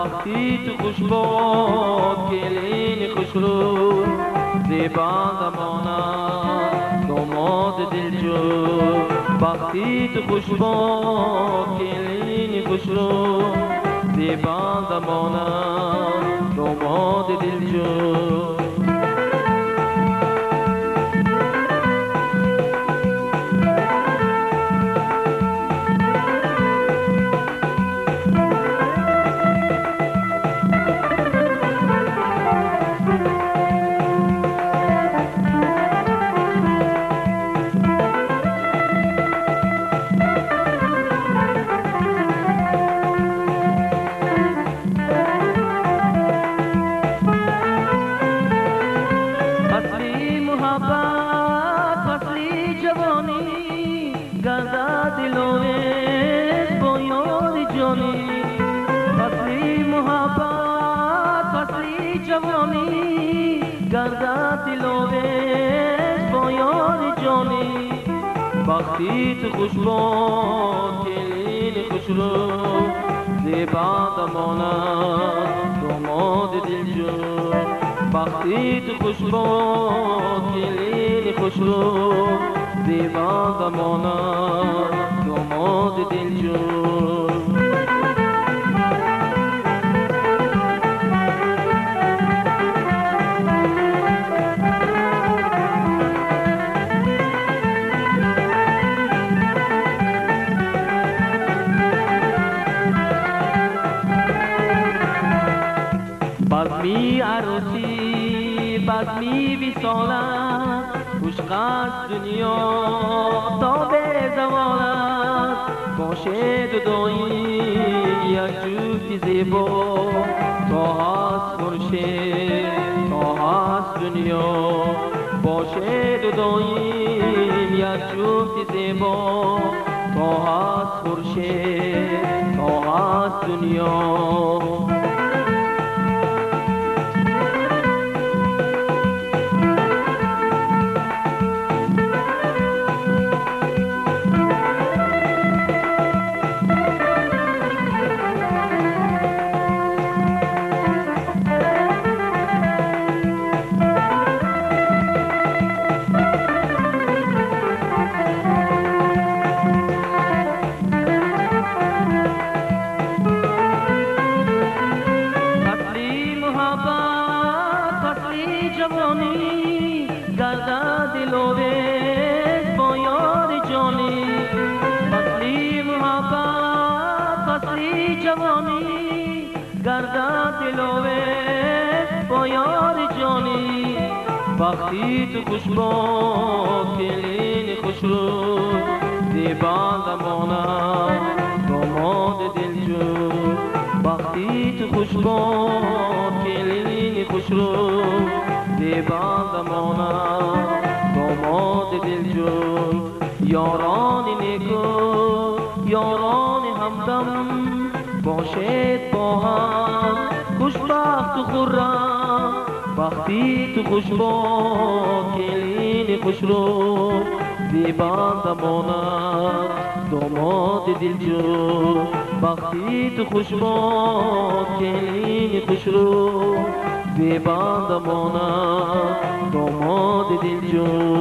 بختی تو خوش باد گلین خوش رو زیبا زمانه داماد دلجو بختی تو خوش باد گلین خوش رو زیبا زمانه داماد دلجو بختی تو خوش باد گلین خوش رو زیبا زمانه داماد دلجو بختی تو خوش باد گلین خوش رو زیبا زمانه داماد دلجو بزمی عروسی بزمی وصالت عشق از دنیا تا به زوالت باشه جدایی یک جفت زیبا تا هست خورشید تا هست دنیا باشه جدایی یک جفت زیبا تا هست خورشید تا هست دنیا بختی تو خوش باد گلین خوش رو زیبا زمانه داماد دلجو بختی تو خوش باد گلین خوش رو زیبا زمانه داماد دلجو یاران نیکو یاران همدم باشد با هم خوشبخت و خرم بختی تو خوش باد گلین خوش رو زیبا زمانه داماد دلجو بختی تو خوش باد گلین خوش رو زیبا زمانه داماد دلجو